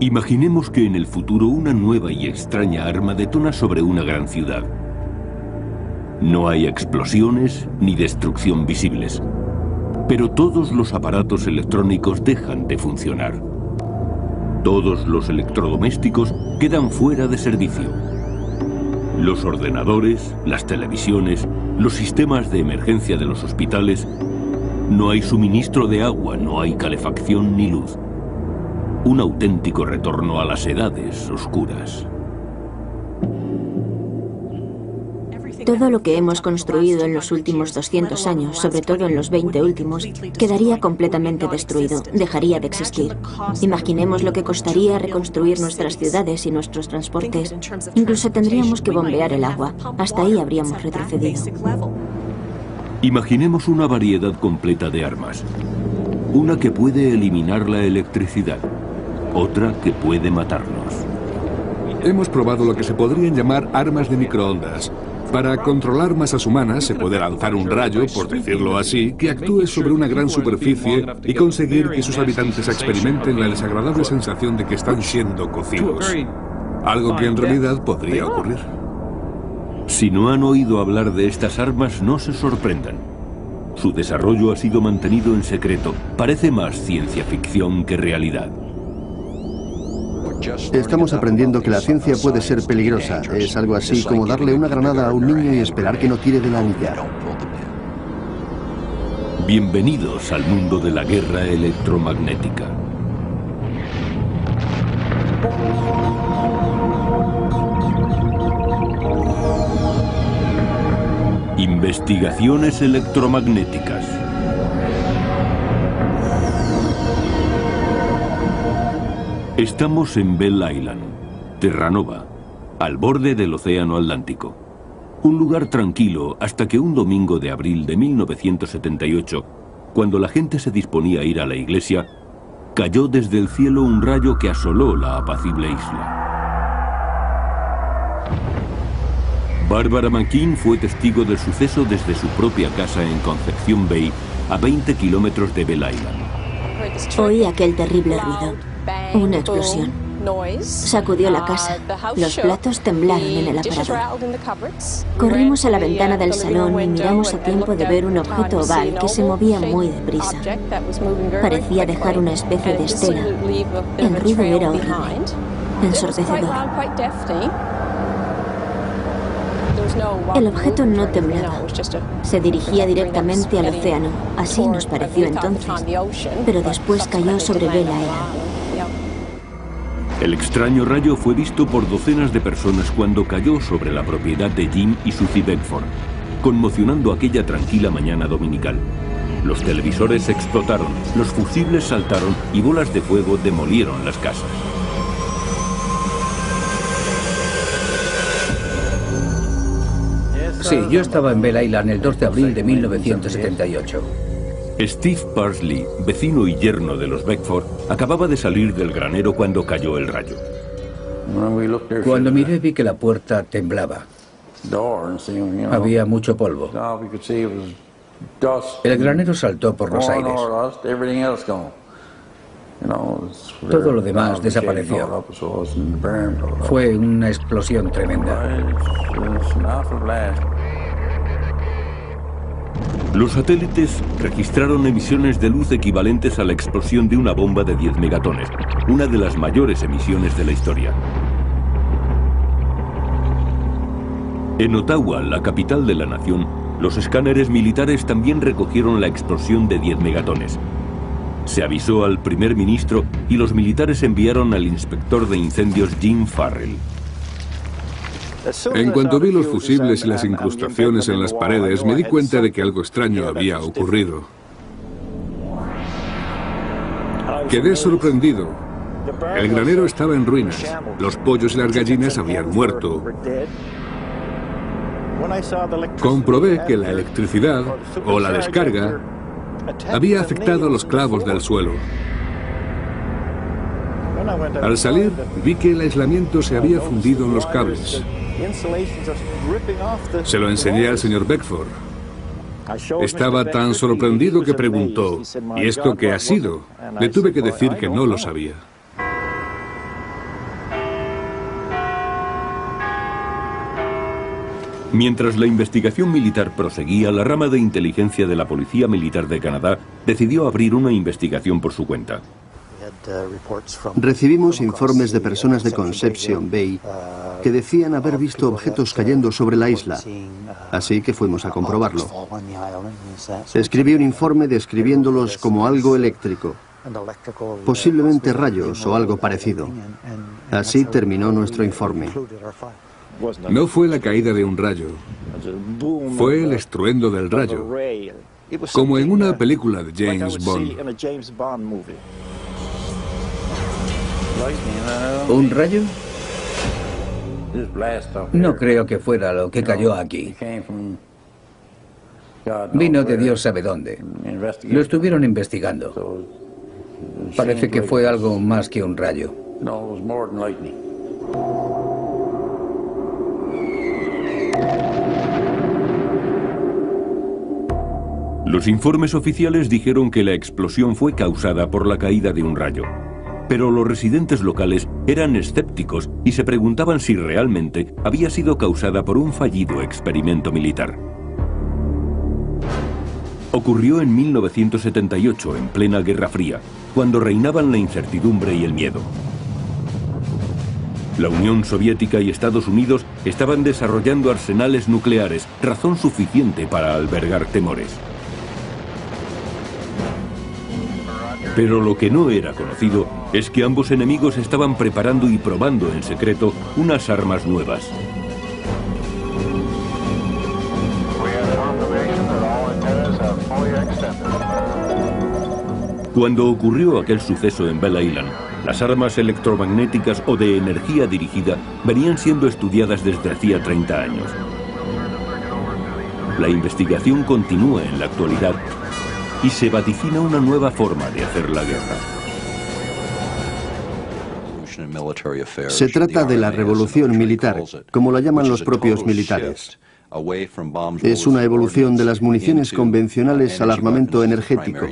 Imaginemos que en el futuro una nueva y extraña arma detona sobre una gran ciudad. No hay explosiones ni destrucción visibles, pero todos los aparatos electrónicos dejan de funcionar. Todos los electrodomésticos quedan fuera de servicio. Los ordenadores, las televisiones, los sistemas de emergencia de los hospitales. No hay suministro de agua, no hay calefacción ni luz. Un auténtico retorno a las edades oscuras. Todo lo que hemos construido en los últimos 200 años, sobre todo en los 20 últimos, quedaría completamente destruido, dejaría de existir. Imaginemos lo que costaría reconstruir nuestras ciudades y nuestros transportes. Incluso tendríamos que bombear el agua. Hasta ahí habríamos retrocedido. Imaginemos una variedad completa de armas. Una que puede eliminar la electricidad, otra que puede matarnos. Hemos probado lo que se podrían llamar armas de microondas. Para controlar masas humanas se puede lanzar un rayo, por decirlo así, que actúe sobre una gran superficie y conseguir que sus habitantes experimenten la desagradable sensación de que están siendo cocidos. Algo que en realidad podría ocurrir. Si no han oído hablar de estas armas, no se sorprendan. Su desarrollo ha sido mantenido en secreto. Parece más ciencia ficción que realidad. Estamos aprendiendo que la ciencia puede ser peligrosa. Es algo así como darle una granada a un niño y esperar que no tire de la anilla. Bienvenidos al mundo de la guerra electromagnética. Investigaciones electromagnéticas. Estamos en Bell Island, Terranova, al borde del Océano Atlántico. Un lugar tranquilo hasta que un domingo de abril de 1978, cuando la gente se disponía a ir a la iglesia, cayó desde el cielo un rayo que asoló la apacible isla. Barbara McKean fue testigo del suceso desde su propia casa en Concepción Bay, a 20 kilómetros de Bell Island. Oí aquel terrible ruido. Una explosión. Sacudió la casa. Los platos temblaron en el aparador. Corrimos a la ventana del salón y miramos a tiempo de ver un objeto oval que se movía muy deprisa. Parecía dejar una especie de estela. El ruido era horrible, ensordecedor. El objeto no temblaba. Se dirigía directamente al océano. Así nos pareció entonces. Pero después cayó sobre Bell Island. El extraño rayo fue visto por docenas de personas cuando cayó sobre la propiedad de Jim y Susie Beckford, conmocionando aquella tranquila mañana dominical. Los televisores explotaron, los fusibles saltaron y bolas de fuego demolieron las casas. Sí, yo estaba en Bell Island el 2 de abril de 1978. Steve Parsley, vecino y yerno de los Beckford, acababa de salir del granero cuando cayó el rayo. Cuando miré vi que la puerta temblaba. Había mucho polvo. El granero saltó por los aires. Todo lo demás desapareció. Fue una explosión tremenda. Los satélites registraron emisiones de luz equivalentes a la explosión de una bomba de 10 megatones, una de las mayores emisiones de la historia. En Ottawa, la capital de la nación, los escáneres militares también recogieron la explosión de 10 megatones. Se avisó al primer ministro y los militares enviaron al inspector de incendios Jim Farrell. En cuanto vi los fusibles y las incrustaciones en las paredes, me di cuenta de que algo extraño había ocurrido. Quedé sorprendido. El granero estaba en ruinas. Los pollos y las gallinas habían muerto. Comprobé que la electricidad, o la descarga, había afectado los clavos del suelo. Al salir, vi que el aislamiento se había fundido en los cables. Se lo enseñé al señor Beckford. Estaba tan sorprendido que preguntó, ¿y esto qué ha sido? Le tuve que decir que no lo sabía. Mientras la investigación militar proseguía, la rama de inteligencia de la Policía Militar de Canadá decidió abrir una investigación por su cuenta. Recibimos informes de personas de Conception Bay que decían haber visto objetos cayendo sobre la isla, así que fuimos a comprobarlo. Escribí un informe describiéndolos como algo eléctrico, posiblemente rayos o algo parecido. Así terminó nuestro informe. No fue la caída de un rayo, fue el estruendo del rayo, como en una película de James Bond. ¿Un rayo? No creo que fuera lo que cayó aquí. Vino de Dios sabe dónde. Lo estuvieron investigando. Parece que fue algo más que un rayo. Los informes oficiales dijeron que la explosión fue causada por la caída de un rayo. Pero los residentes locales eran escépticos y se preguntaban si realmente había sido causada por un fallido experimento militar. Ocurrió en 1978, en plena Guerra Fría, cuando reinaban la incertidumbre y el miedo. La Unión Soviética y Estados Unidos estaban desarrollando arsenales nucleares, razón suficiente para albergar temores. Pero lo que no era conocido es que ambos enemigos estaban preparando y probando en secreto unas armas nuevas. Cuando ocurrió aquel suceso en Belle Island, las armas electromagnéticas o de energía dirigida venían siendo estudiadas desde hacía 30 años. La investigación continúa en la actualidad y se vaticina una nueva forma de hacer la guerra. Se trata de la revolución militar, como la llaman los propios militares. Es una evolución de las municiones convencionales al armamento energético,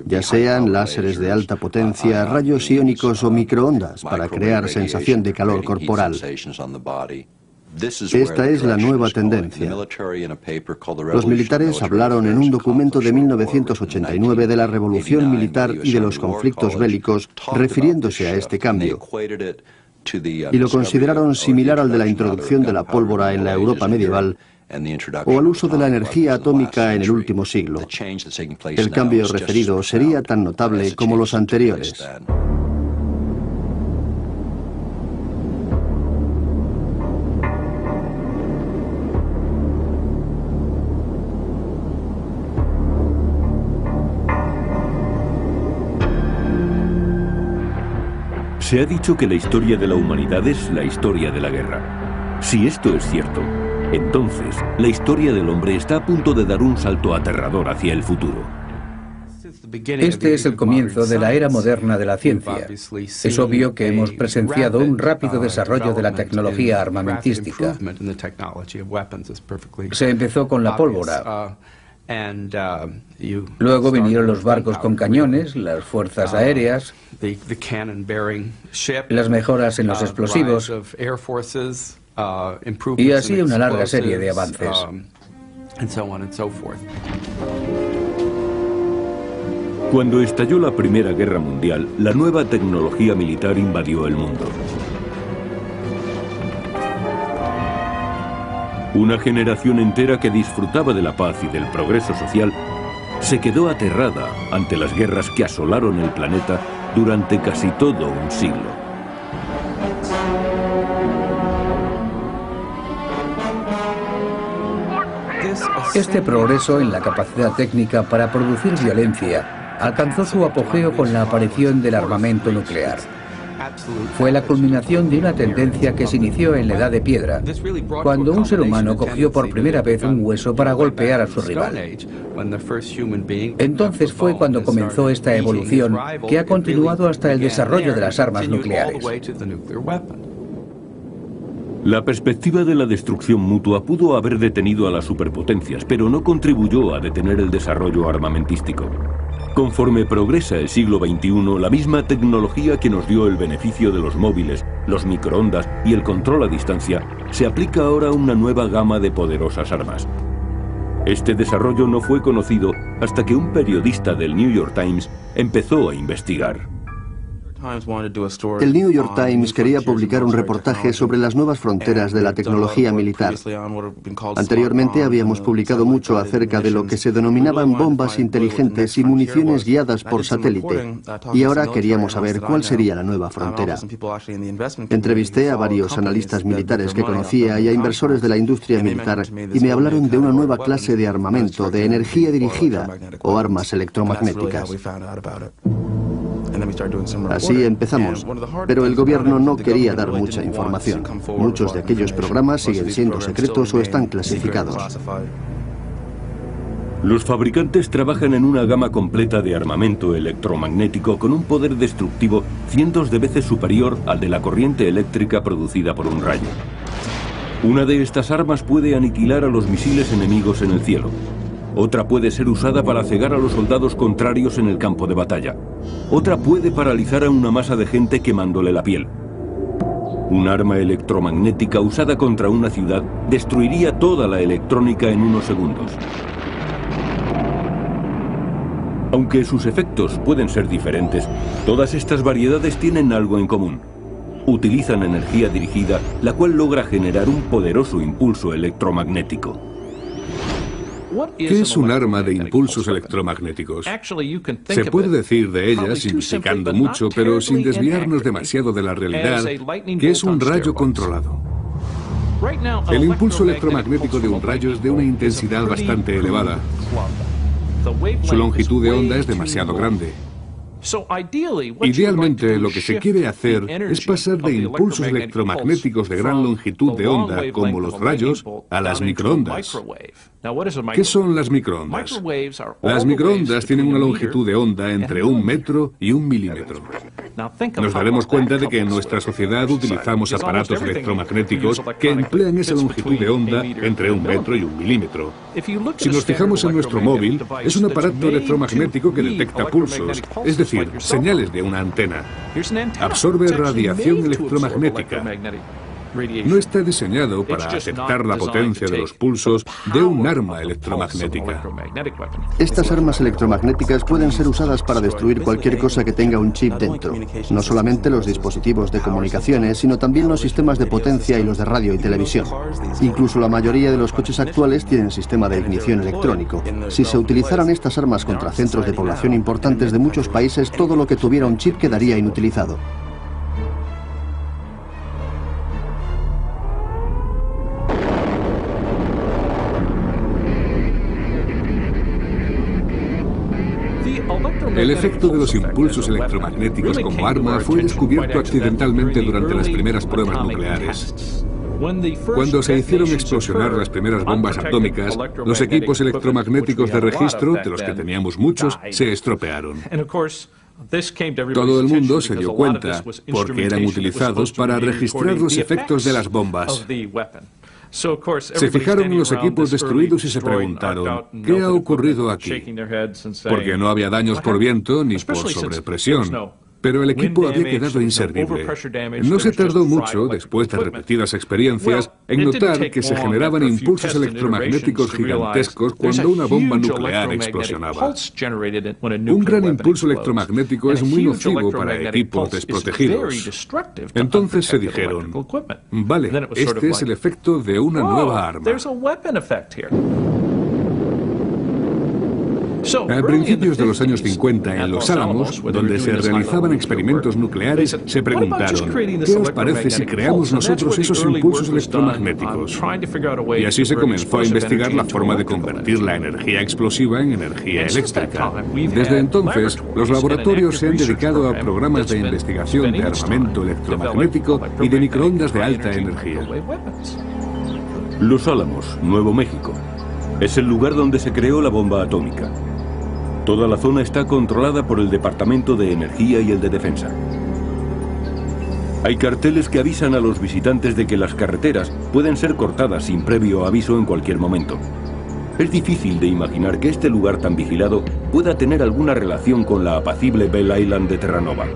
ya sean láseres de alta potencia, rayos iónicos o microondas, para crear sensación de calor corporal. Esta es la nueva tendencia. Los militares hablaron en un documento de 1989 de la revolución militar y de los conflictos bélicos, refiriéndose a este cambio, y lo consideraron similar al de la introducción de la pólvora en la Europa medieval o al uso de la energía atómica en el último siglo. El cambio referido sería tan notable como los anteriores. Se ha dicho que la historia de la humanidad es la historia de la guerra. Si esto es cierto, entonces la historia del hombre está a punto de dar un salto aterrador hacia el futuro. Este es el comienzo de la era moderna de la ciencia. Es obvio que hemos presenciado un rápido desarrollo de la tecnología armamentística. Se empezó con la pólvora. Luego vinieron los barcos con cañones, las fuerzas aéreas, las mejoras en los explosivos, y así una larga serie de avances. Cuando estalló la Primera Guerra Mundial, la nueva tecnología militar invadió el mundo. Una generación entera que disfrutaba de la paz y del progreso social se quedó aterrada ante las guerras que asolaron el planeta durante casi todo un siglo. Este progreso en la capacidad técnica para producir violencia alcanzó su apogeo con la aparición del armamento nuclear. Fue la culminación de una tendencia que se inició en la Edad de Piedra, cuando un ser humano cogió por primera vez un hueso para golpear a su rival. Entonces fue cuando comenzó esta evolución que ha continuado hasta el desarrollo de las armas nucleares. La perspectiva de la destrucción mutua pudo haber detenido a las superpotencias, pero no contribuyó a detener el desarrollo armamentístico. Conforme progresa el siglo XXI, la misma tecnología que nos dio el beneficio de los móviles, los microondas y el control a distancia, se aplica ahora a una nueva gama de poderosas armas. Este desarrollo no fue conocido hasta que un periodista del New York Times empezó a investigar. El New York Times quería publicar un reportaje sobre las nuevas fronteras de la tecnología militar. Anteriormente habíamos publicado mucho acerca de lo que se denominaban bombas inteligentes y municiones guiadas por satélite, y ahora queríamos saber cuál sería la nueva frontera. Entrevisté a varios analistas militares que conocía y a inversores de la industria militar y me hablaron de una nueva clase de armamento, de energía dirigida o armas electromagnéticas. Así empezamos, pero el gobierno no quería dar mucha información. Muchos de aquellos programas siguen siendo secretos o están clasificados. Los fabricantes trabajan en una gama completa de armamento electromagnético con un poder destructivo cientos de veces superior al de la corriente eléctrica producida por un rayo. Una de estas armas puede aniquilar a los misiles enemigos en el cielo. Otra puede ser usada para cegar a los soldados contrarios en el campo de batalla. Otra puede paralizar a una masa de gente quemándole la piel. Un arma electromagnética usada contra una ciudad destruiría toda la electrónica en unos segundos. Aunque sus efectos pueden ser diferentes, todas estas variedades tienen algo en común. Utilizan energía dirigida, la cual logra generar un poderoso impulso electromagnético. ¿Qué es un arma de impulsos electromagnéticos? Se puede decir de ella, simplificando mucho, pero sin desviarnos demasiado de la realidad, que es un rayo controlado. El impulso electromagnético de un rayo es de una intensidad bastante elevada. Su longitud de onda es demasiado grande. Idealmente, lo que se quiere hacer es pasar de impulsos electromagnéticos de gran longitud de onda, como los rayos, a las microondas. ¿Qué son las microondas? Las microondas tienen una longitud de onda entre 1 metro y 1 milímetro. Nos daremos cuenta de que en nuestra sociedad utilizamos aparatos electromagnéticos que emplean esa longitud de onda entre 1 metro y 1 milímetro. Si nos fijamos en nuestro móvil, es un aparato electromagnético que detecta pulsos, es decir, señales de una antena. Absorbe radiación electromagnética. No está diseñado para aceptar la potencia de los pulsos de un arma electromagnética. Estas armas electromagnéticas pueden ser usadas para destruir cualquier cosa que tenga un chip dentro. No solamente los dispositivos de comunicaciones, sino también los sistemas de potencia y los de radio y televisión. Incluso la mayoría de los coches actuales tienen sistema de ignición electrónico. Si se utilizaran estas armas contra centros de población importantes de muchos países, todo lo que tuviera un chip quedaría inutilizado. El efecto de los impulsos electromagnéticos como arma fue descubierto accidentalmente durante las primeras pruebas nucleares. Cuando se hicieron explosionar las primeras bombas atómicas, los equipos electromagnéticos de registro, de los que teníamos muchos, se estropearon. Todo el mundo se dio cuenta, porque eran utilizados para registrar los efectos de las bombas. Se fijaron en los equipos destruidos y se preguntaron, ¿qué ha ocurrido aquí? Porque no había daños por viento ni por sobrepresión. Pero el equipo había quedado inservible. No se tardó mucho, después de repetidas experiencias, en notar que se generaban impulsos electromagnéticos gigantescos cuando una bomba nuclear explosionaba. Un gran impulso electromagnético es muy nocivo para equipos desprotegidos. Entonces se dijeron, vale, este es el efecto de una nueva arma. A principios de los años 50, en Los Álamos, donde se realizaban experimentos nucleares, se preguntaron, ¿qué os parece si creamos nosotros esos impulsos electromagnéticos? Y así se comenzó a investigar la forma de convertir la energía explosiva en energía eléctrica. Desde entonces, los laboratorios se han dedicado a programas de investigación de armamento electromagnético y de microondas de alta energía. Los Álamos, Nuevo México. Es el lugar donde se creó la bomba atómica. Toda la zona está controlada por el Departamento de Energía y el de Defensa. Hay carteles que avisan a los visitantes de que las carreteras pueden ser cortadas sin previo aviso en cualquier momento. Es difícil de imaginar que este lugar tan vigilado pueda tener alguna relación con la apacible Bell Island de Terranova.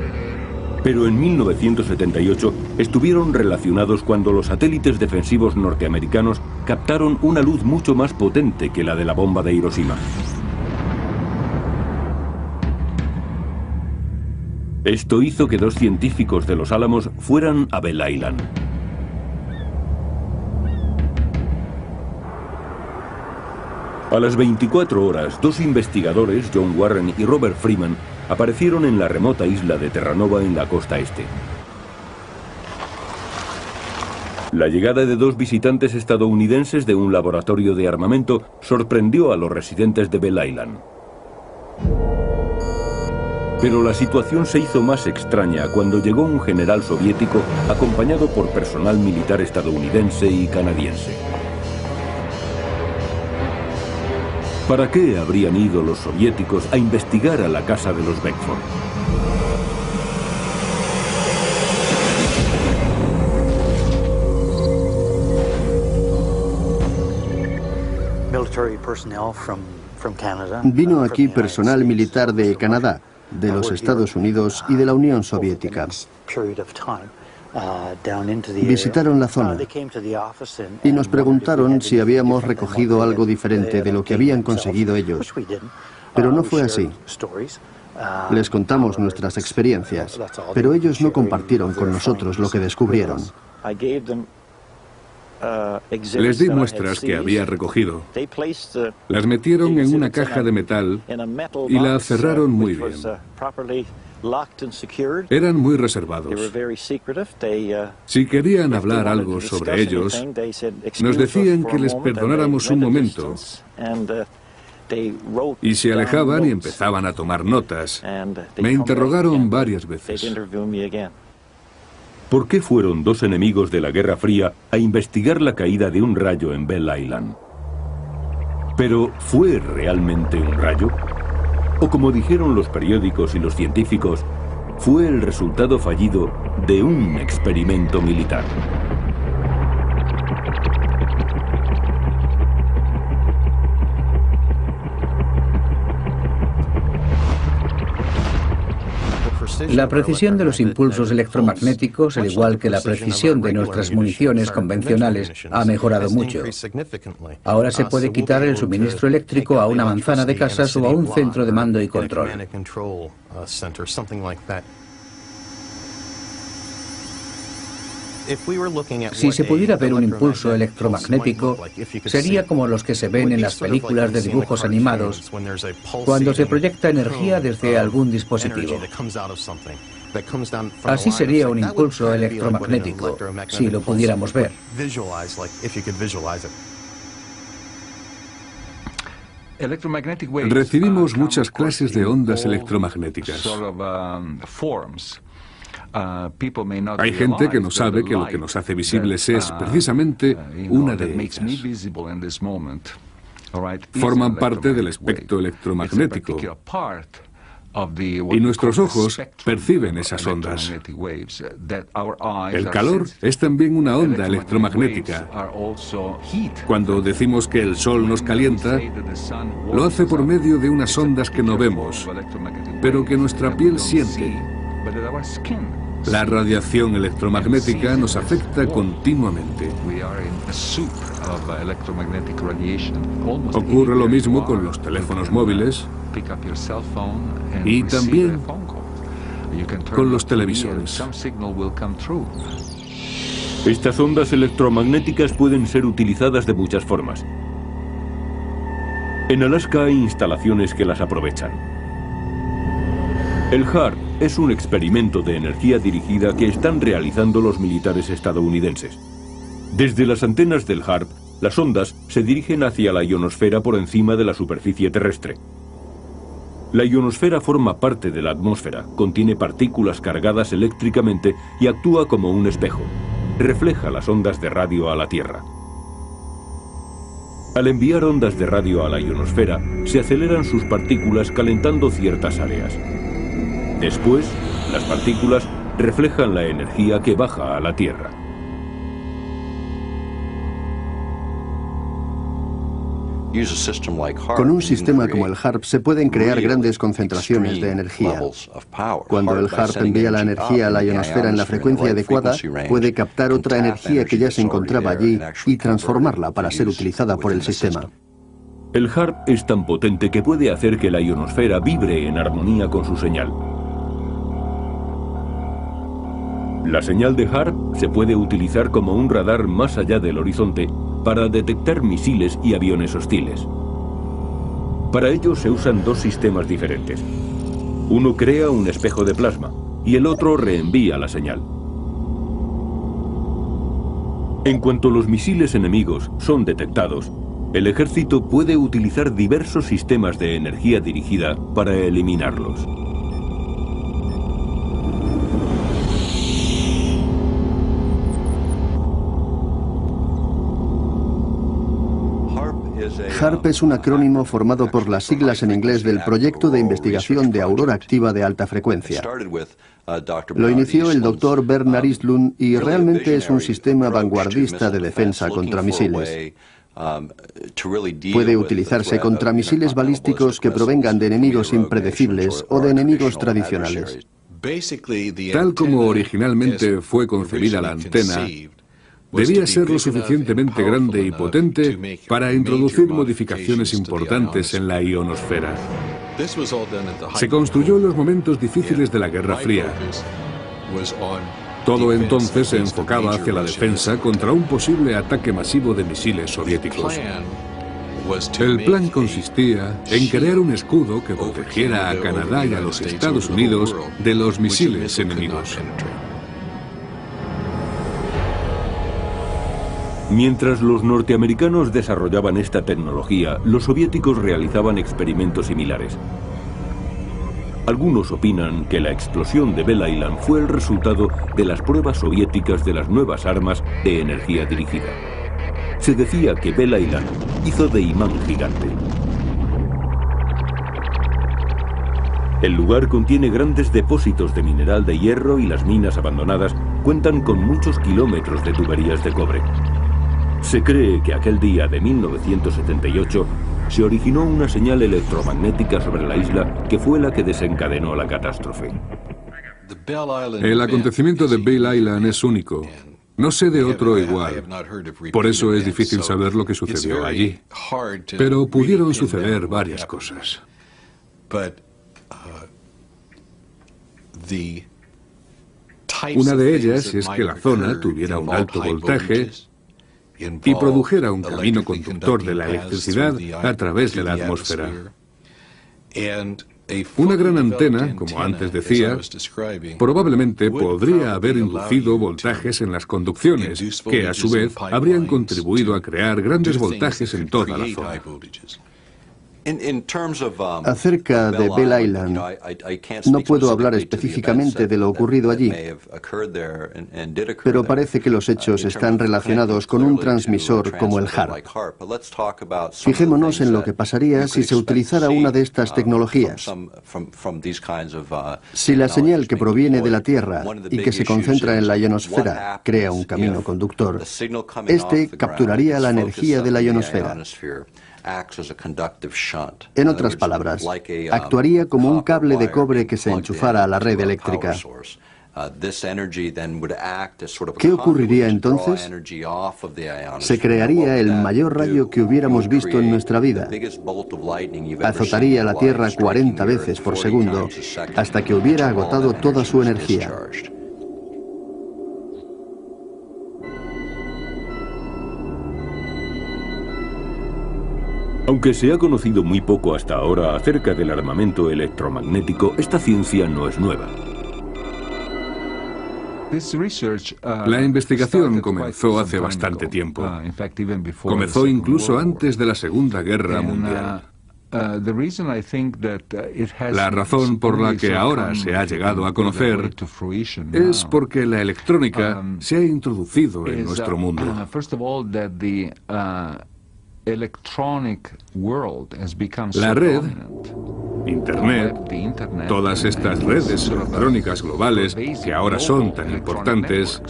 Pero en 1978 estuvieron relacionados cuando los satélites defensivos norteamericanos captaron una luz mucho más potente que la de la bomba de Hiroshima. Esto hizo que 2 científicos de Los Álamos fueran a Bell Island. A las 24 horas, 2 investigadores, John Warren y Robert Freeman, aparecieron en la remota isla de Terranova en la costa este. La llegada de 2 visitantes estadounidenses de un laboratorio de armamento sorprendió a los residentes de Bell Island. Pero la situación se hizo más extraña cuando llegó un general soviético acompañado por personal militar estadounidense y canadiense. ¿Para qué habrían ido los soviéticos a investigar a la casa de los Beckford? Vino aquí personal militar de Canadá, de los Estados Unidos y de la Unión Soviética. Visitaron la zona y nos preguntaron si habíamos recogido algo diferente de lo que habían conseguido ellos. Pero no fue así. Les contamos nuestras experiencias, pero ellos no compartieron con nosotros lo que descubrieron. Les di muestras que había recogido. Las metieron en una caja de metal y la cerraron muy bien. Eran muy reservados. Si querían hablar algo sobre ellos, nos decían que les perdonáramos un momento. Y se alejaban y empezaban a tomar notas. Me interrogaron varias veces. ¿Por qué fueron 2 enemigos de la Guerra Fría a investigar la caída de un rayo en Bell Island? ¿Pero fue realmente un rayo? O como dijeron los periódicos y los científicos, fue el resultado fallido de un experimento militar. La precisión de los impulsos electromagnéticos, al igual que la precisión de nuestras municiones convencionales, ha mejorado mucho. Ahora se puede quitar el suministro eléctrico a una manzana de casas o a un centro de mando y control. Si se pudiera ver un impulso electromagnético, sería como los que se ven en las películas de dibujos animados, cuando se proyecta energía desde algún dispositivo. Así sería un impulso electromagnético, si lo pudiéramos ver. Recibimos muchas clases de ondas electromagnéticas. Hay gente que no sabe que lo que nos hace visibles es precisamente una de ellas. Forman parte del espectro electromagnético y nuestros ojos perciben esas ondas. El calor es también una onda electromagnética. Cuando decimos que el sol nos calienta, lo hace por medio de unas ondas que no vemos, pero que nuestra piel siente. La radiación electromagnética nos afecta continuamente. Ocurre lo mismo con los teléfonos móviles y también con los televisores. Estas ondas electromagnéticas pueden ser utilizadas de muchas formas. En Alaska hay instalaciones que las aprovechan. El HAARP es un experimento de energía dirigida que están realizando los militares estadounidenses. Desde las antenas del HAARP, las ondas se dirigen hacia la ionosfera por encima de la superficie terrestre. La ionosfera forma parte de la atmósfera, contiene partículas cargadas eléctricamente y actúa como un espejo. Refleja las ondas de radio a la Tierra. Al enviar ondas de radio a la ionosfera, se aceleran sus partículas calentando ciertas áreas. Después, las partículas reflejan la energía que baja a la Tierra. Con un sistema como el HAARP se pueden crear grandes concentraciones de energía. Cuando el HAARP envía la energía a la ionosfera en la frecuencia adecuada, puede captar otra energía que ya se encontraba allí y transformarla para ser utilizada por el sistema. El HAARP es tan potente que puede hacer que la ionosfera vibre en armonía con su señal. La señal de HAARP se puede utilizar como un radar más allá del horizonte para detectar misiles y aviones hostiles. Para ello se usan dos sistemas diferentes. Uno crea un espejo de plasma y el otro reenvía la señal. En cuanto los misiles enemigos son detectados, el ejército puede utilizar diversos sistemas de energía dirigida para eliminarlos. HAARP es un acrónimo formado por las siglas en inglés del Proyecto de Investigación de Aurora Activa de Alta Frecuencia. Lo inició el Dr. Bernard Eastlund y realmente es un sistema vanguardista de defensa contra misiles. Puede utilizarse contra misiles balísticos que provengan de enemigos impredecibles o de enemigos tradicionales. Tal como originalmente fue concebida la antena, debía ser lo suficientemente grande y potente para introducir modificaciones importantes en la ionosfera. Se construyó en los momentos difíciles de la Guerra Fría. Todo entonces se enfocaba hacia la defensa contra un posible ataque masivo de misiles soviéticos. El plan consistía en crear un escudo que protegiera a Canadá y a los Estados Unidos de los misiles enemigos. Mientras los norteamericanos desarrollaban esta tecnología, los soviéticos realizaban experimentos similares. Algunos opinan que la explosión de Bell Island fue el resultado de las pruebas soviéticas de las nuevas armas de energía dirigida. Se decía que Bell Island hizo de imán gigante. El lugar contiene grandes depósitos de mineral de hierro y las minas abandonadas cuentan con muchos kilómetros de tuberías de cobre. Se cree que aquel día de 1978 se originó una señal electromagnética sobre la isla que fue la que desencadenó la catástrofe. El acontecimiento de Bell Island es único. No sé de otro igual. Por eso es difícil saber lo que sucedió allí. Pero pudieron suceder varias cosas. Una de ellas es que la zona tuviera un alto voltaje y produjera un camino conductor de la electricidad a través de la atmósfera. Una gran antena, como antes decía, probablemente podría haber inducido voltajes en las conducciones, que a su vez habrían contribuido a crear grandes voltajes en toda la zona. Acerca de Bell Island, no puedo hablar específicamente de lo ocurrido allí, pero parece que los hechos están relacionados con un transmisor como el HAARP. Fijémonos en lo que pasaría si se utilizara una de estas tecnologías. Si la señal que proviene de la Tierra y que se concentra en la ionosfera crea un camino conductor, este capturaría la energía de la ionosfera. En otras palabras, actuaría como un cable de cobre que se enchufara a la red eléctrica. ¿Qué ocurriría entonces? Se crearía el mayor rayo que hubiéramos visto en nuestra vida. Azotaría la Tierra 40 veces por segundo hasta que hubiera agotado toda su energía. Aunque se ha conocido muy poco hasta ahora acerca del armamento electromagnético, esta ciencia no es nueva. La investigación comenzó hace bastante tiempo. Comenzó incluso antes de la Segunda Guerra Mundial. La razón por la que ahora se ha llegado a conocer es porque la electrónica se ha introducido en nuestro mundo. La red, Internet, todas estas redes electrónicas globales que ahora son tan importantes,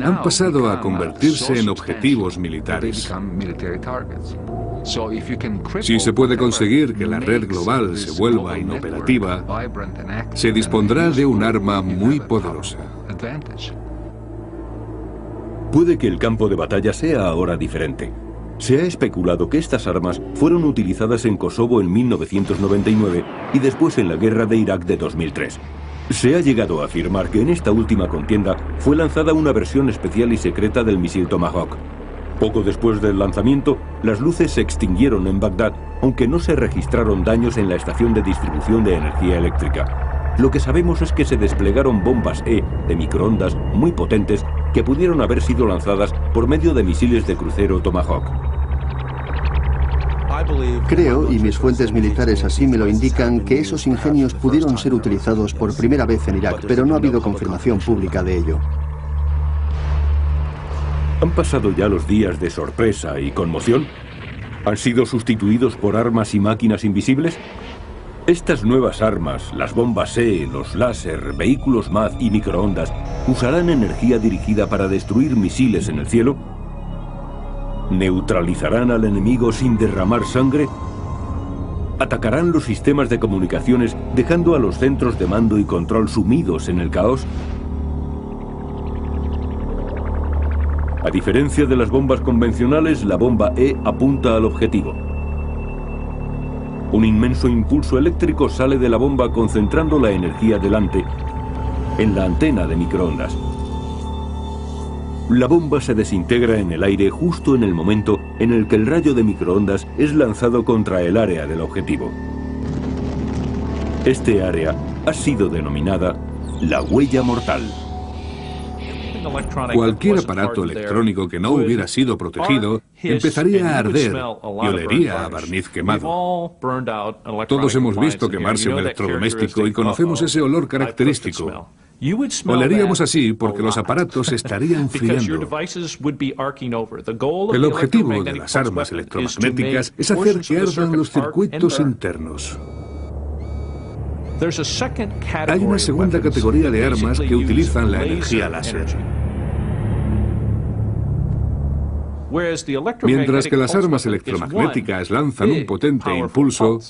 han pasado a convertirse en objetivos militares. Si se puede conseguir que la red global se vuelva inoperativa, se dispondrá de un arma muy poderosa. Puede que el campo de batalla sea ahora diferente. Se ha especulado que estas armas fueron utilizadas en Kosovo en 1999 y después en la guerra de Irak de 2003. Se ha llegado a afirmar que en esta última contienda fue lanzada una versión especial y secreta del misil Tomahawk. Poco después del lanzamiento, las luces se extinguieron en Bagdad, aunque no se registraron daños en la estación de distribución de energía eléctrica. Lo que sabemos es que se desplegaron bombas E de microondas muy potentes que pudieron haber sido lanzadas por medio de misiles de crucero Tomahawk. Creo, y mis fuentes militares así me lo indican, que esos ingenios pudieron ser utilizados por primera vez en Irak, pero no ha habido confirmación pública de ello. ¿Han pasado ya los días de sorpresa y conmoción? ¿Han sido sustituidos por armas y máquinas invisibles? Estas nuevas armas, las bombas E, los láser, vehículos MAD y microondas, ¿usarán energía dirigida para destruir misiles en el cielo? ¿Neutralizarán al enemigo sin derramar sangre? ¿Atacarán los sistemas de comunicaciones dejando a los centros de mando y control sumidos en el caos? A diferencia de las bombas convencionales, la bomba E apunta al objetivo. Un inmenso impulso eléctrico sale de la bomba concentrando la energía delante, en la antena de microondas. La bomba se desintegra en el aire justo en el momento en el que el rayo de microondas es lanzado contra el área del objetivo. Este área ha sido denominada la huella mortal. Cualquier aparato electrónico que no hubiera sido protegido empezaría a arder y olería a barniz quemado. Todos hemos visto quemarse un electrodoméstico y conocemos ese olor característico. Oleríamos así porque los aparatos estarían friando. El objetivo de las armas electromagnéticas es hacer que ardan los circuitos internos. Hay una segunda categoría de armas que utilizan la energía láser. Mientras que las armas electromagnéticas lanzan un potente impulso,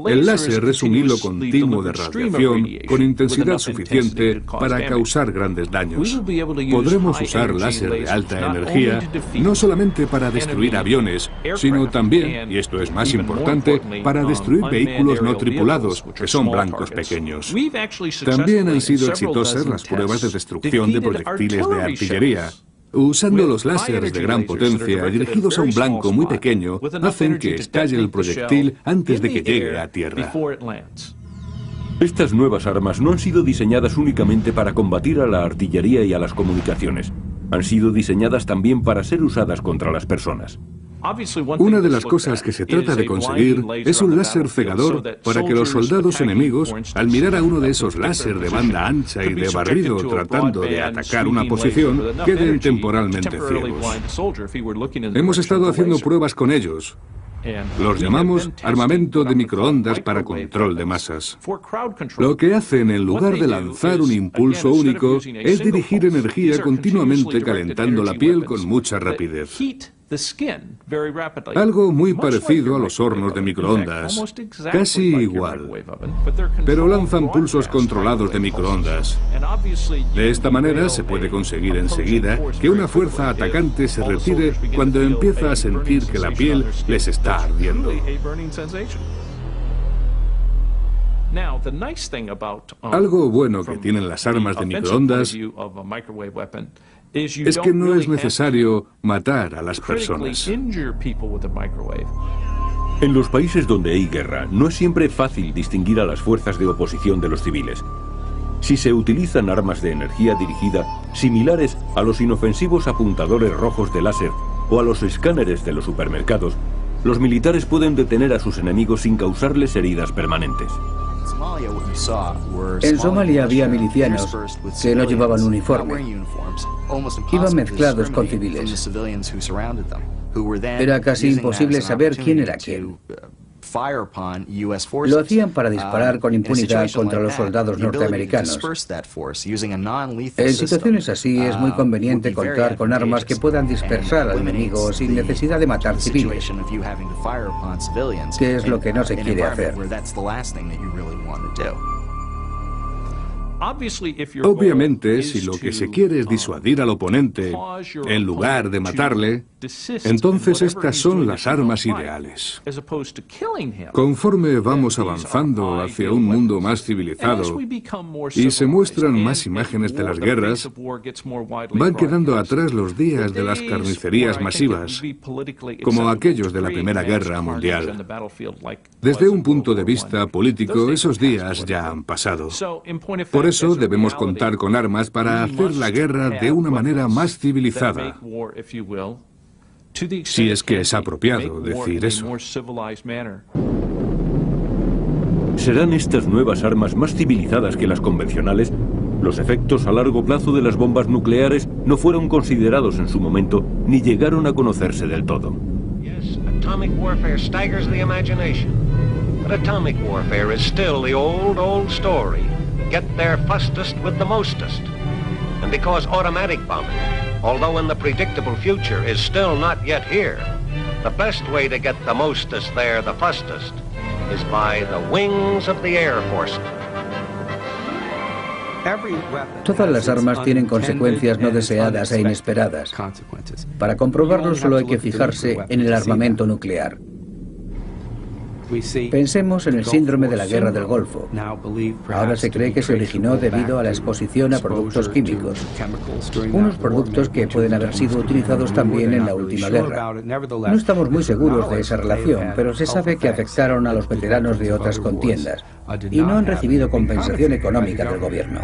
el láser es un hilo continuo de radiación con intensidad suficiente para causar grandes daños. Podremos usar láser de alta energía no solamente para destruir aviones, sino también, y esto es más importante, para destruir vehículos no tripulados, que son blancos pequeños. También han sido exitosas las pruebas de destrucción de proyectiles de artillería. Usando los láseres de gran potencia dirigidos a un blanco muy pequeño, hacen que estalle el proyectil antes de que llegue a tierra. Estas nuevas armas no han sido diseñadas únicamente para combatir a la artillería y a las comunicaciones. Han sido diseñadas también para ser usadas contra las personas. Una de las cosas que se trata de conseguir es un láser cegador para que los soldados enemigos, al mirar a uno de esos láser de banda ancha y de barrido tratando de atacar una posición, queden temporalmente ciegos. Hemos estado haciendo pruebas con ellos. Los llamamos armamento de microondas para control de masas. Lo que hacen en lugar de lanzar un impulso único es dirigir energía continuamente calentando la piel con mucha rapidez. Algo muy parecido a los hornos de microondas, casi igual, pero lanzan pulsos controlados de microondas. De esta manera se puede conseguir enseguida que una fuerza atacante se retire cuando empieza a sentir que la piel les está ardiendo. Algo bueno que tienen las armas de microondas es que no es necesario matar a las personas. En los países donde hay guerra, no es siempre fácil distinguir a las fuerzas de oposición de los civiles. Si se utilizan armas de energía dirigida similares a los inofensivos apuntadores rojos de láser o a los escáneres de los supermercados, los militares pueden detener a sus enemigos sin causarles heridas permanentes. En Somalia había milicianos que no llevaban uniforme. Iban mezclados con civiles. Era casi imposible saber quién era quién. Lo hacían para disparar con impunidad contra los soldados norteamericanos. En situaciones así es muy conveniente contar con armas que puedan dispersar al enemigo sin necesidad de matar civiles, que es lo que no se quiere hacer. Obviamente, si lo que se quiere es disuadir al oponente en lugar de matarle, entonces estas son las armas ideales. Conforme vamos avanzando hacia un mundo más civilizado y se muestran más imágenes de las guerras, van quedando atrás los días de las carnicerías masivas, como aquellos de la Primera Guerra Mundial. Desde un punto de vista político, esos días ya han pasado. Por eso debemos contar con armas para hacer la guerra de una manera más civilizada. Si es que es apropiado decir eso. ¿Serán estas nuevas armas más civilizadas que las convencionales? Los efectos a largo plazo de las bombas nucleares no fueron considerados en su momento ni llegaron a conocerse del todo. Atomic warfare staggers the imagination. But atomic warfare is still the old story. Get there fastest with the mostest. And because automatic bombing, although in the predictable future, is still not yet here, the best way to get the mostest there the fastest is by the wings of the Air Force. Todas las armas tienen consecuencias no deseadas e inesperadas. Para comprobarlo solo hay que fijarse en el armamento nuclear. Pensemos en el síndrome de la Guerra del Golfo. Ahora se cree que se originó debido a la exposición a productos químicos, unos productos que pueden haber sido utilizados también en la última guerra. No estamos muy seguros de esa relación, pero se sabe que afectaron a los veteranos de otras contiendas y no han recibido compensación económica del gobierno.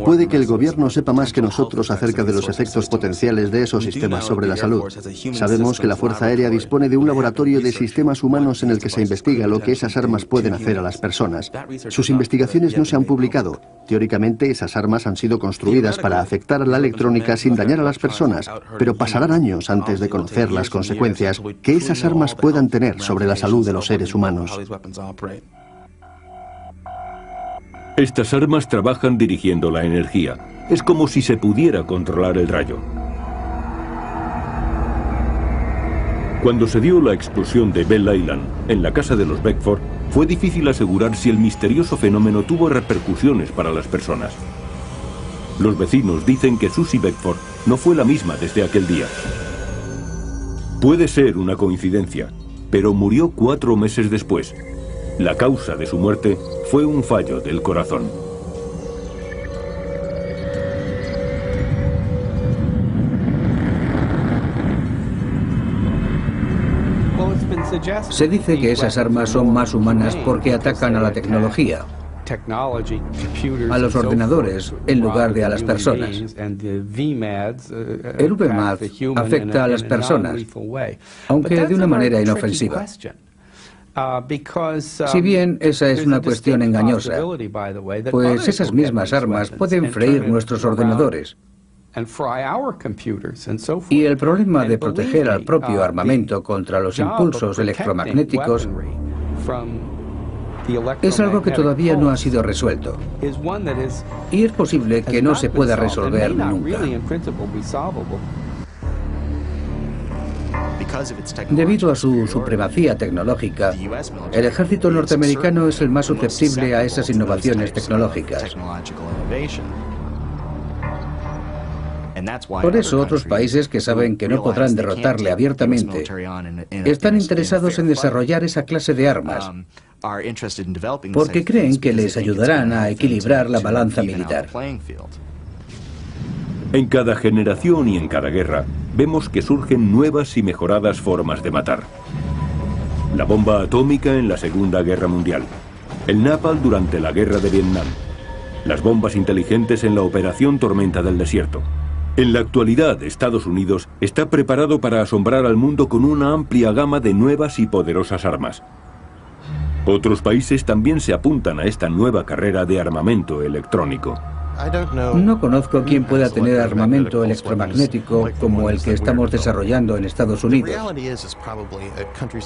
Puede que el gobierno sepa más que nosotros acerca de los efectos potenciales de esos sistemas sobre la salud. Sabemos que la Fuerza Aérea dispone de un laboratorio de sistemas humanos en el que se investiga lo que esas armas pueden hacer a las personas. Sus investigaciones no se han publicado. Teóricamente, esas armas han sido construidas para afectar a la electrónica sin dañar a las personas, pero pasarán años antes de conocer las consecuencias que esas armas puedan tener sobre la salud de los seres humanos. Estas armas trabajan dirigiendo la energía. Es como si se pudiera controlar el rayo. Cuando se dio la explosión de Bell Island en la casa de los Beckford, fue difícil asegurar si el misterioso fenómeno tuvo repercusiones para las personas. Los vecinos dicen que Susie Beckford no fue la misma desde aquel día. Puede ser una coincidencia, pero murió 4 meses después. La causa de su muerte fue un fallo del corazón. Se dice que esas armas son más humanas porque atacan a la tecnología, a los ordenadores, en lugar de a las personas. El VMAD afecta a las personas, aunque de una manera inofensiva. Si bien esa es una cuestión engañosa, pues esas mismas armas pueden freír nuestros ordenadores. Y el problema de proteger al propio armamento contra los impulsos electromagnéticos es algo que todavía no ha sido resuelto. Y es posible que no se pueda resolver nunca. Debido a su supremacía tecnológica, el ejército norteamericano es el más susceptible a esas innovaciones tecnológicas. Por eso otros países que saben que no podrán derrotarle abiertamente están interesados en desarrollar esa clase de armas, porque creen que les ayudarán a equilibrar la balanza militar. En cada generación y en cada guerra, vemos que surgen nuevas y mejoradas formas de matar. La bomba atómica en la Segunda Guerra Mundial, el napalm durante la Guerra de Vietnam, las bombas inteligentes en la Operación Tormenta del Desierto. En la actualidad, Estados Unidos está preparado para asombrar al mundo con una amplia gama de nuevas y poderosas armas. Otros países también se apuntan a esta nueva carrera de armamento electrónico. No conozco quién pueda tener armamento electromagnético como el que estamos desarrollando en Estados Unidos.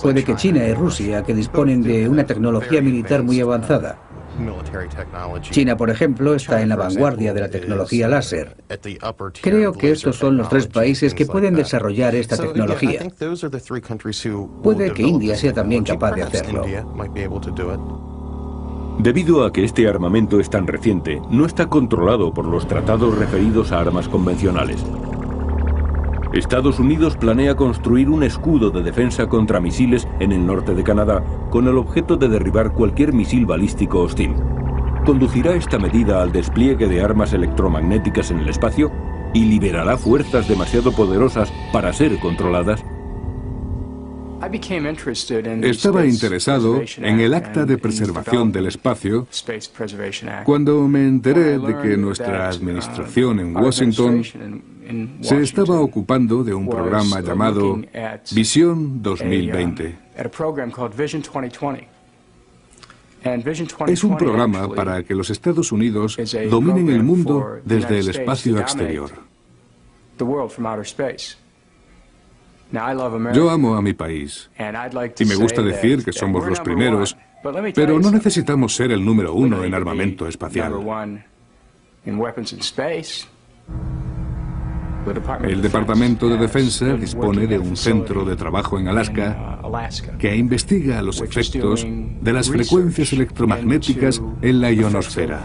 Puede que China y Rusia, que disponen de una tecnología militar muy avanzada. China, por ejemplo, está en la vanguardia de la tecnología láser. Creo que estos son los 3 países que pueden desarrollar esta tecnología. Puede que India sea también capaz de hacerlo. Debido a que este armamento es tan reciente, no está controlado por los tratados referidos a armas convencionales. Estados Unidos planea construir un escudo de defensa contra misiles en el norte de Canadá con el objeto de derribar cualquier misil balístico hostil. ¿Conducirá esta medida al despliegue de armas electromagnéticas en el espacio y liberará fuerzas demasiado poderosas para ser controladas? Estaba interesado en el Acta de Preservación del Espacio cuando me enteré de que nuestra administración en Washington se estaba ocupando de un programa llamado Visión 2020. Es un programa para que los Estados Unidos dominen el mundo desde el espacio exterior. Yo amo a mi país y me gusta decir que somos los primeros, pero no necesitamos ser el número 1 en armamento espacial. El Departamento de Defensa dispone de un centro de trabajo en Alaska que investiga los efectos de las frecuencias electromagnéticas en la ionosfera.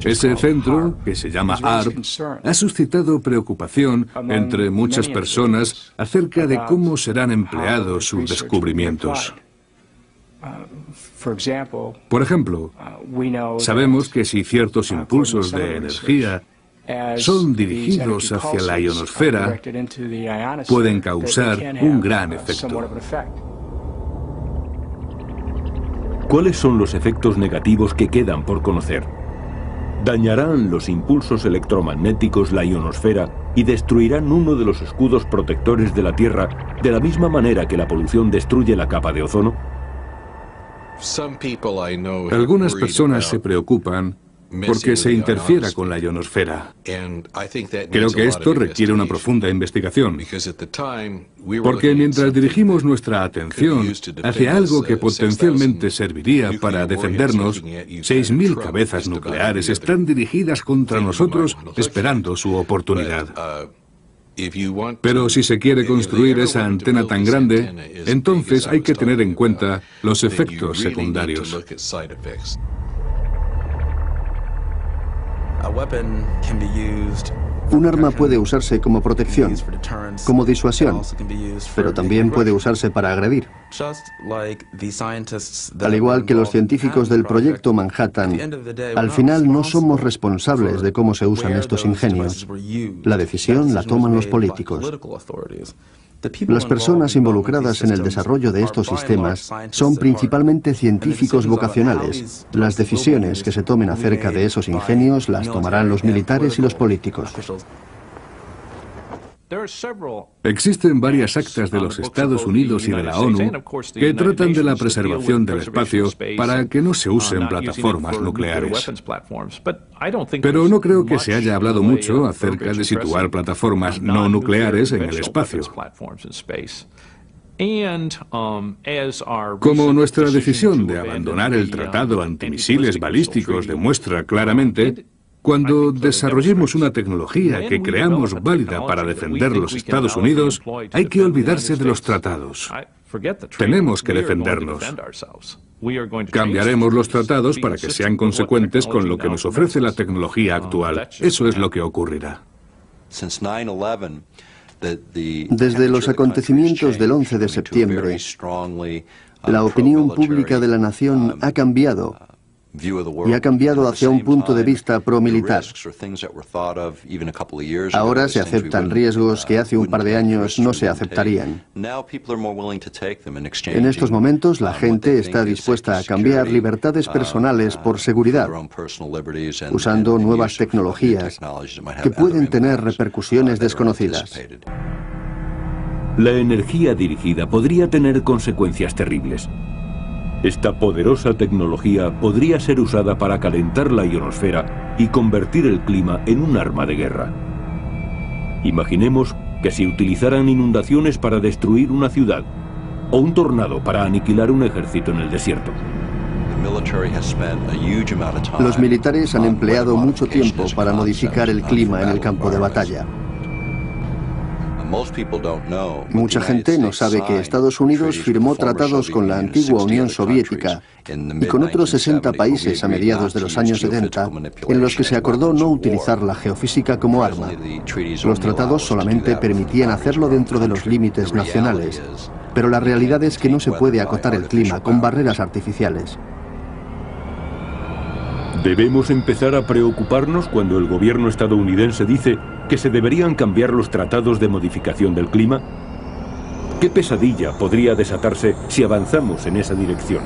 Ese centro, que se llama ARP, ha suscitado preocupación entre muchas personas acerca de cómo serán empleados sus descubrimientos. Por ejemplo, sabemos que si ciertos impulsos de energía son dirigidos hacia la ionosfera, pueden causar un gran efecto. ¿Cuáles son los efectos negativos que quedan por conocer? ¿Dañarán los impulsos electromagnéticos la ionosfera y destruirán uno de los escudos protectores de la Tierra de la misma manera que la polución destruye la capa de ozono? Algunas personas se preocupan porque se interfiera con la ionosfera. Creo que esto requiere una profunda investigación, porque mientras dirigimos nuestra atención hacia algo que potencialmente serviría para defendernos, 6.000 cabezas nucleares están dirigidas contra nosotros esperando su oportunidad. Pero si se quiere construir esa antena tan grande, entonces hay que tener en cuenta los efectos secundarios. Un arma puede usarse como protección, como disuasión, pero también puede usarse para agredir. Al igual que los científicos del Proyecto Manhattan, al final no somos responsables de cómo se usan estos ingenios. La decisión la toman los políticos. Las personas involucradas en el desarrollo de estos sistemas son principalmente científicos vocacionales. Las decisiones que se tomen acerca de esos ingenios las tomarán los militares y los políticos. Existen varias actas de los Estados Unidos y de la ONU que tratan de la preservación del espacio para que no se usen plataformas nucleares. Pero no creo que se haya hablado mucho acerca de situar plataformas no nucleares en el espacio. Como nuestra decisión de abandonar el Tratado Antimisiles Balísticos demuestra claramente, cuando desarrollemos una tecnología que creamos válida para defender los Estados Unidos, hay que olvidarse de los tratados. Tenemos que defendernos. Cambiaremos los tratados para que sean consecuentes con lo que nos ofrece la tecnología actual. Eso es lo que ocurrirá. Desde los acontecimientos del 11 de septiembre, la opinión pública de la nación ha cambiado. Y ha cambiado hacia un punto de vista pro-militar. Ahora se aceptan riesgos que hace un par de años no se aceptarían. En estos momentos la gente está dispuesta a cambiar libertades personales por seguridad, usando nuevas tecnologías que pueden tener repercusiones desconocidas. La energía dirigida podría tener consecuencias terribles. Esta poderosa tecnología podría ser usada para calentar la ionosfera y convertir el clima en un arma de guerra. Imaginemos que se utilizaran inundaciones para destruir una ciudad o un tornado para aniquilar un ejército en el desierto. Los militares han empleado mucho tiempo para modificar el clima en el campo de batalla. Mucha gente no sabe que Estados Unidos firmó tratados con la antigua Unión Soviética y con otros 60 países a mediados de los años 70, en los que se acordó no utilizar la geofísica como arma. Los tratados solamente permitían hacerlo dentro de los límites nacionales, pero la realidad es que no se puede acotar el clima con barreras artificiales. ¿Debemos empezar a preocuparnos cuando el gobierno estadounidense dice que se deberían cambiar los tratados de modificación del clima? ¿Qué pesadilla podría desatarse si avanzamos en esa dirección?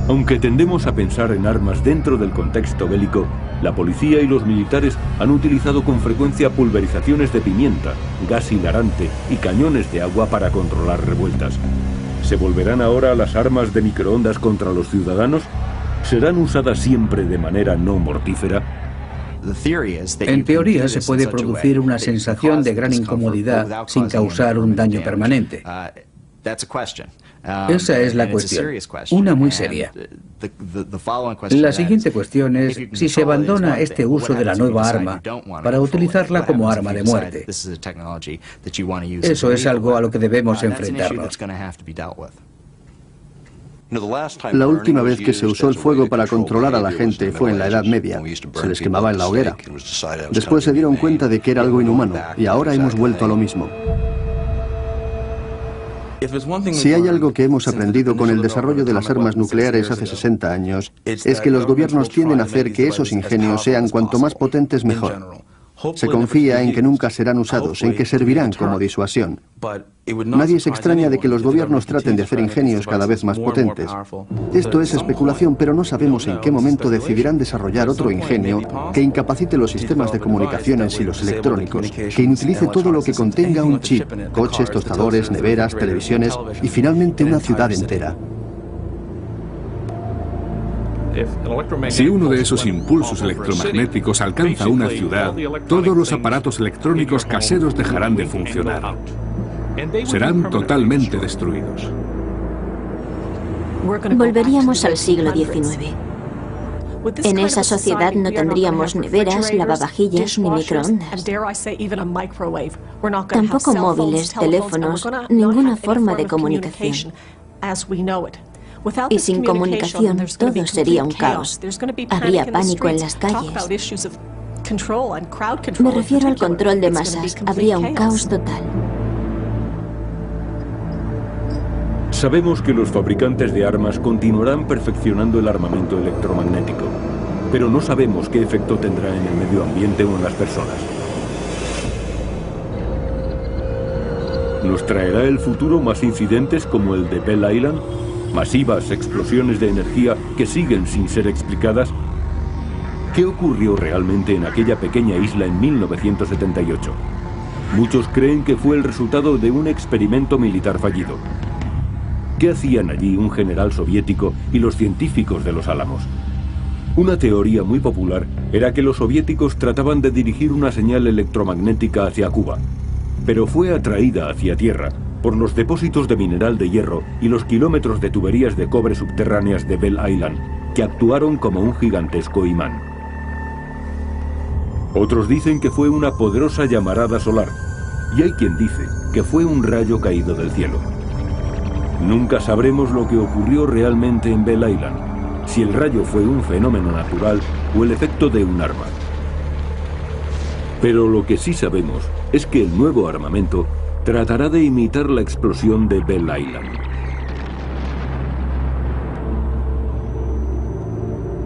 Aunque tendemos a pensar en armas dentro del contexto bélico, la policía y los militares han utilizado con frecuencia pulverizaciones de pimienta, gas hilarante y cañones de agua para controlar revueltas. ¿Se volverán ahora las armas de microondas contra los ciudadanos? ¿Serán usadas siempre de manera no mortífera? En teoría se puede producir una sensación de gran incomodidad sin causar un daño permanente. Esa es la cuestión, una muy seria. La siguiente cuestión es si se abandona este uso de la nueva arma para utilizarla como arma de muerte. Eso es algo a lo que debemos enfrentarnos. La última vez que se usó el fuego para controlar a la gente fue en la Edad Media. Se les quemaba en la hoguera. Después se dieron cuenta de que era algo inhumano y ahora hemos vuelto a lo mismo. Si hay algo que hemos aprendido con el desarrollo de las armas nucleares hace 60 años, es que los gobiernos tienden a hacer que esos ingenios sean cuanto más potentes mejor. Se confía en que nunca serán usados, en que servirán como disuasión. Nadie se extraña de que los gobiernos traten de hacer ingenios cada vez más potentes. Esto es especulación, pero no sabemos en qué momento decidirán desarrollar otro ingenio que incapacite los sistemas de comunicaciones y los electrónicos, que inutilice todo lo que contenga un chip, coches, tostadores, neveras, televisiones y finalmente una ciudad entera. Si uno de esos impulsos electromagnéticos alcanza una ciudad, todos los aparatos electrónicos caseros dejarán de funcionar. Serán totalmente destruidos. Volveríamos al siglo XIX. En esa sociedad no tendríamos neveras, lavavajillas ni microondas. Tampoco móviles, teléfonos, ninguna forma de comunicación. Y sin comunicación todo sería un caos. Habría pánico en las calles. Me refiero al control de masas. Habría un caos total. Sabemos que los fabricantes de armas continuarán perfeccionando el armamento electromagnético, pero no sabemos qué efecto tendrá en el medio ambiente o en las personas. ¿Nos traerá el futuro más incidentes como el de Bell Island? ¿Masivas explosiones de energía que siguen sin ser explicadas? ¿Qué ocurrió realmente en aquella pequeña isla en 1978? Muchos creen que fue el resultado de un experimento militar fallido. ¿Qué hacían allí un general soviético y los científicos de los Álamos? Una teoría muy popular era que los soviéticos trataban de dirigir una señal electromagnética hacia Cuba, pero fue atraída hacia tierra por los depósitos de mineral de hierro y los kilómetros de tuberías de cobre subterráneas de Bell Island, que actuaron como un gigantesco imán. Otros dicen que fue una poderosa llamarada solar, y hay quien dice que fue un rayo caído del cielo. Nunca sabremos lo que ocurrió realmente en Bell Island, si el rayo fue un fenómeno natural o el efecto de un arma. Pero lo que sí sabemos es que el nuevo armamento tratará de imitar la explosión de Bell Island.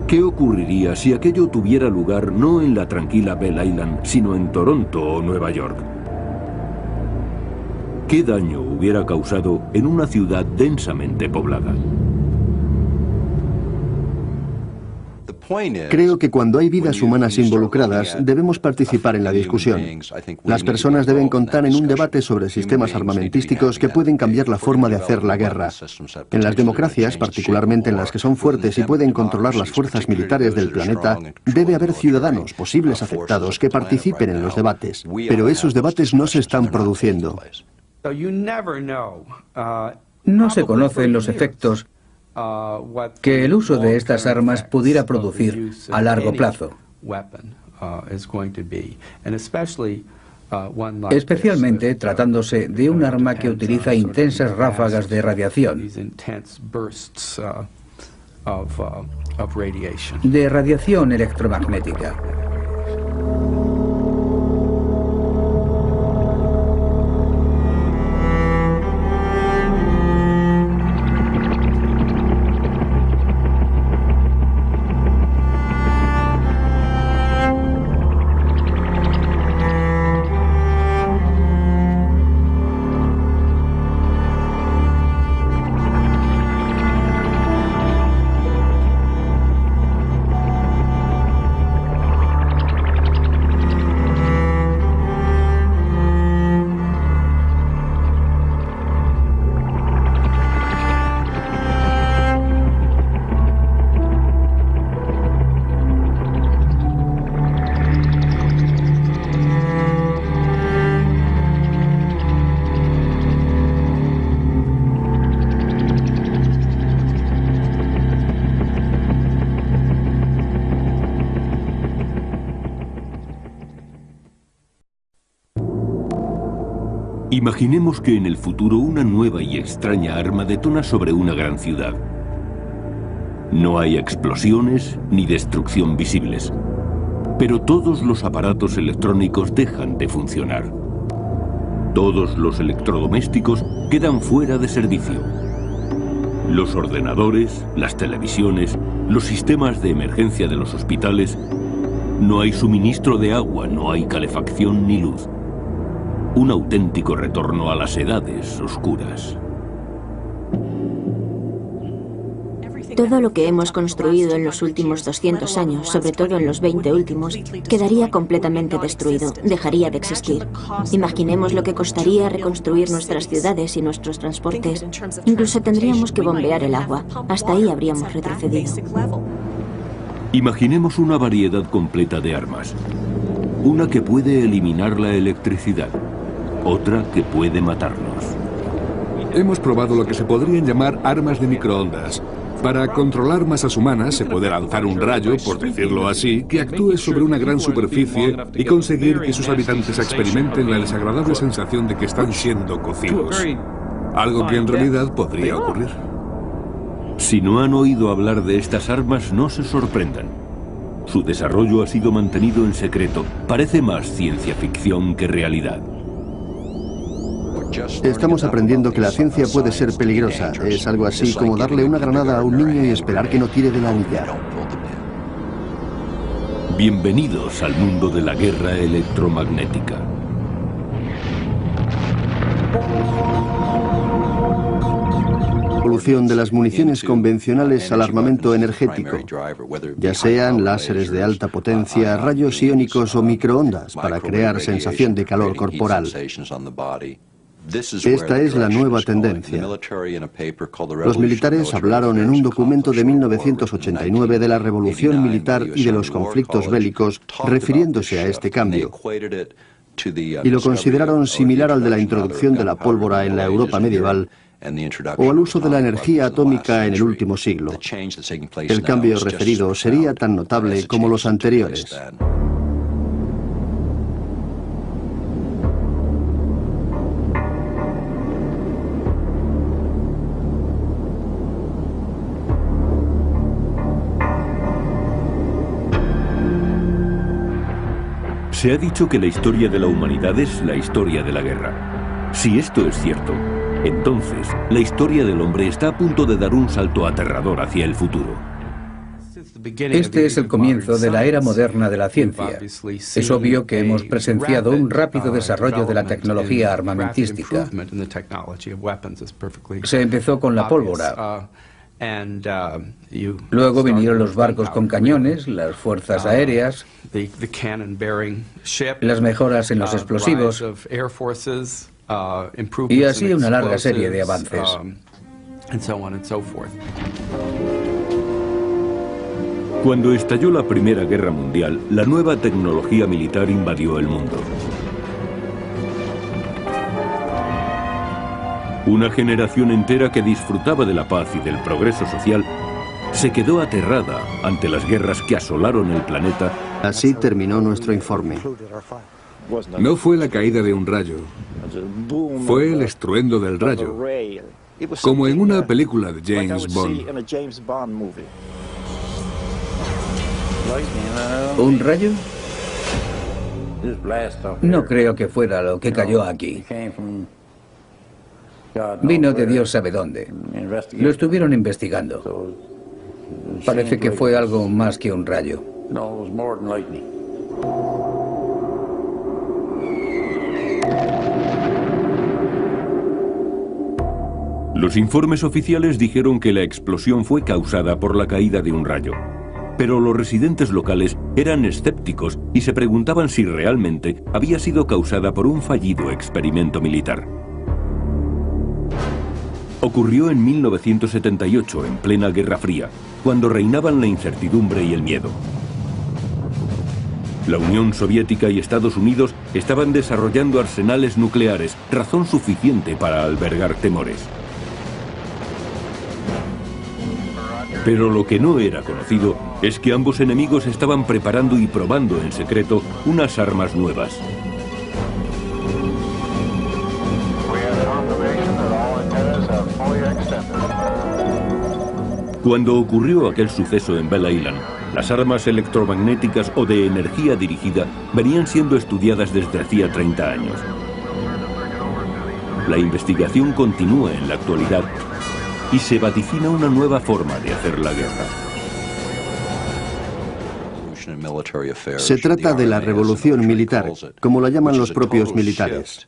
¿Qué ocurriría si aquello tuviera lugar no en la tranquila Bell Island, sino en Toronto o Nueva York? ¿Qué daño hubiera causado en una ciudad densamente poblada? Creo que cuando hay vidas humanas involucradas, debemos participar en la discusión. Las personas deben contar en un debate sobre sistemas armamentísticos que pueden cambiar la forma de hacer la guerra. En las democracias, particularmente en las que son fuertes y pueden controlar las fuerzas militares del planeta, debe haber ciudadanos, posibles afectados, que participen en los debates. Pero esos debates no se están produciendo. No se conocen los efectos que el uso de estas armas pudiera producir a largo plazo, especialmente tratándose de un arma que utiliza intensas ráfagas de radiación electromagnética. Imaginemos que en el futuro una nueva y extraña arma detona sobre una gran ciudad. No hay explosiones ni destrucción visibles, pero todos los aparatos electrónicos dejan de funcionar. Todos los electrodomésticos quedan fuera de servicio. Los ordenadores, las televisiones, los sistemas de emergencia de los hospitales. No hay suministro de agua, no hay calefacción ni luz. Un auténtico retorno a las edades oscuras. Todo lo que hemos construido en los últimos 200 años, sobre todo en los 20 últimos, quedaría completamente destruido, dejaría de existir. Imaginemos lo que costaría reconstruir nuestras ciudades y nuestros transportes. Incluso tendríamos que bombear el agua. Hasta ahí habríamos retrocedido. Imaginemos una variedad completa de armas. Una que puede eliminar la electricidad. Otra que puede matarnos. Hemos probado lo que se podrían llamar armas de microondas. Para controlar masas humanas se puede lanzar un rayo, por decirlo así, que actúe sobre una gran superficie y conseguir que sus habitantes experimenten la desagradable sensación de que están siendo cocidos. Algo que en realidad podría ocurrir. Si no han oído hablar de estas armas, no se sorprendan. Su desarrollo ha sido mantenido en secreto. Parece más ciencia ficción que realidad. Estamos aprendiendo que la ciencia puede ser peligrosa. Es algo así como darle una granada a un niño y esperar que no tire de la anilla. Bienvenidos al mundo de la guerra electromagnética. La evolución de las municiones convencionales al armamento energético, ya sean láseres de alta potencia, rayos iónicos o microondas para crear sensación de calor corporal. Esta es la nueva tendencia. Los militares hablaron en un documento de 1989 de la revolución militar y de los conflictos bélicos, refiriéndose a este cambio, y lo consideraron similar al de la introducción de la pólvora en la Europa medieval o al uso de la energía atómica en el último siglo. El cambio referido sería tan notable como los anteriores. Se ha dicho que la historia de la humanidad es la historia de la guerra. Si esto es cierto, entonces la historia del hombre está a punto de dar un salto aterrador hacia el futuro. Este es el comienzo de la era moderna de la ciencia. Es obvio que hemos presenciado un rápido desarrollo de la tecnología armamentística. Se empezó con la pólvora. Luego vinieron los barcos con cañones, las fuerzas aéreas, las mejoras en los explosivos y así una larga serie de avances. Cuando estalló la Primera Guerra Mundial, la nueva tecnología militar invadió el mundo. Una generación entera que disfrutaba de la paz y del progreso social se quedó aterrada ante las guerras que asolaron el planeta. Así terminó nuestro informe. No fue la caída de un rayo, fue el estruendo del rayo, como en una película de James Bond. ¿Un rayo? No creo que fuera lo que cayó aquí. Vino de Dios sabe dónde. Lo estuvieron investigando. Parece que fue algo más que un rayo. Los informes oficiales dijeron que la explosión fue causada por la caída de un rayo. Pero los residentes locales eran escépticos y se preguntaban si realmente había sido causada por un fallido experimento militar. Ocurrió en 1978, en plena Guerra Fría, cuando reinaban la incertidumbre y el miedo. La Unión Soviética y Estados Unidos estaban desarrollando arsenales nucleares, razón suficiente para albergar temores. Pero lo que no era conocido es que ambos enemigos estaban preparando y probando en secreto unas armas nuevas. Cuando ocurrió aquel suceso en Belle Island, las armas electromagnéticas o de energía dirigida venían siendo estudiadas desde hacía 30 años. La investigación continúa en la actualidad y se vaticina una nueva forma de hacer la guerra. Se trata de la revolución militar, como la llaman los propios militares.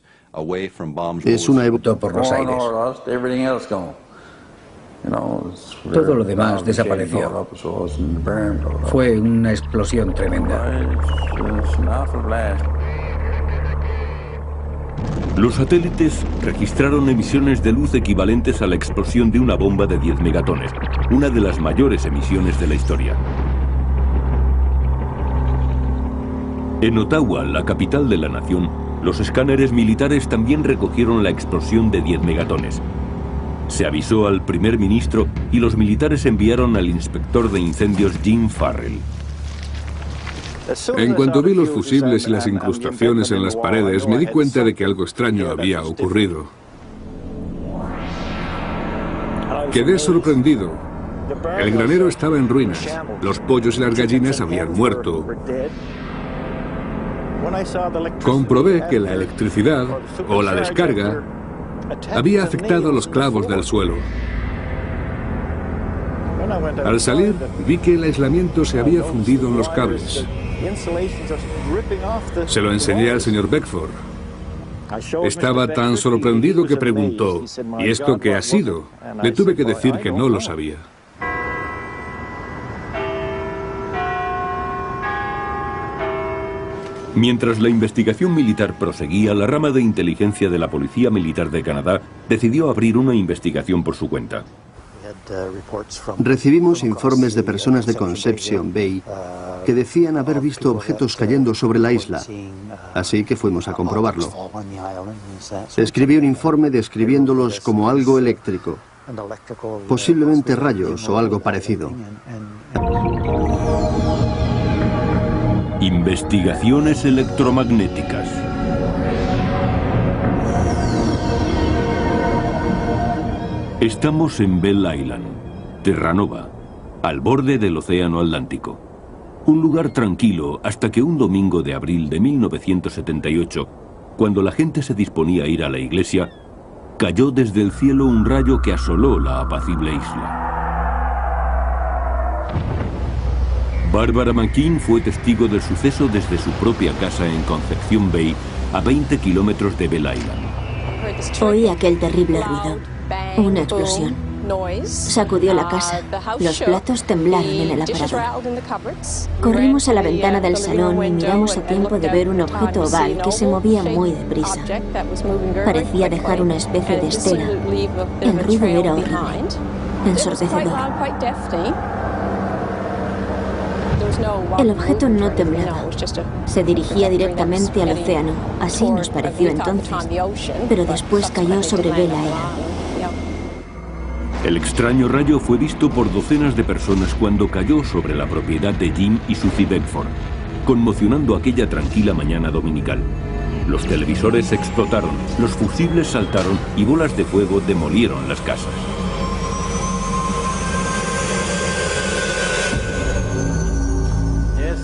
Es una evolución por los aires. Todo lo demás desapareció. Fue una explosión tremenda. Los satélites registraron emisiones de luz equivalentes a la explosión de una bomba de 10 megatones, una de las mayores emisiones de la historia. En Ottawa, la capital de la nación, los escáneres militares también recogieron la explosión de 10 megatones. Se avisó al primer ministro y los militares enviaron al inspector de incendios Jim Farrell. En cuanto vi los fusibles y las incrustaciones en las paredes, me di cuenta de que algo extraño había ocurrido. Quedé sorprendido. El granero estaba en ruinas. Los pollos y las gallinas habían muerto. Comprobé que la electricidad, o la descarga, había afectado a los clavos del suelo. Al salir, vi que el aislamiento se había fundido en los cables. Se lo enseñé al señor Beckford. Estaba tan sorprendido que preguntó, ¿y esto qué ha sido? Le tuve que decir que no lo sabía. Mientras la investigación militar proseguía, la rama de inteligencia de la Policía Militar de Canadá decidió abrir una investigación por su cuenta. Recibimos informes de personas de Conception Bay que decían haber visto objetos cayendo sobre la isla, así que fuimos a comprobarlo. Escribí un informe describiéndolos como algo eléctrico, posiblemente rayos o algo parecido. Investigaciones electromagnéticas. Estamos en Belle Island, Terranova, al borde del Océano Atlántico. Un lugar tranquilo hasta que un domingo de abril de 1978, cuando la gente se disponía a ir a la iglesia, cayó desde el cielo un rayo que asoló la apacible isla. Barbara McKean fue testigo del suceso desde su propia casa en Conception Bay, a 20 kilómetros de Belle Island. Oí aquel terrible ruido. Una explosión. Sacudió la casa. Los platos temblaron en el aparador. Corrimos a la ventana del salón y miramos a tiempo de ver un objeto oval que se movía muy deprisa. Parecía dejar una especie de estela. El ruido era horrible, ensordecedor. El objeto no temblaba. Se dirigía directamente al océano. Así nos pareció entonces. Pero después cayó sobre Bela Era. El extraño rayo fue visto por docenas de personas cuando cayó sobre la propiedad de Jim y Suzy Beckford, conmocionando aquella tranquila mañana dominical. Los televisores explotaron, los fusibles saltaron y bolas de fuego demolieron las casas.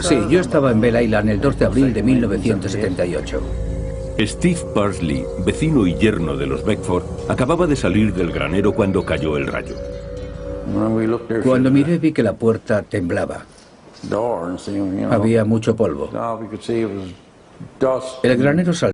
Sí, yo estaba en Belle Island el 2 de abril de 1978. Steve Parsley, vecino y yerno de los Beckford, acababa de salir del granero cuando cayó el rayo. Cuando miré vi que la puerta temblaba. Había mucho polvo. El granero saltó.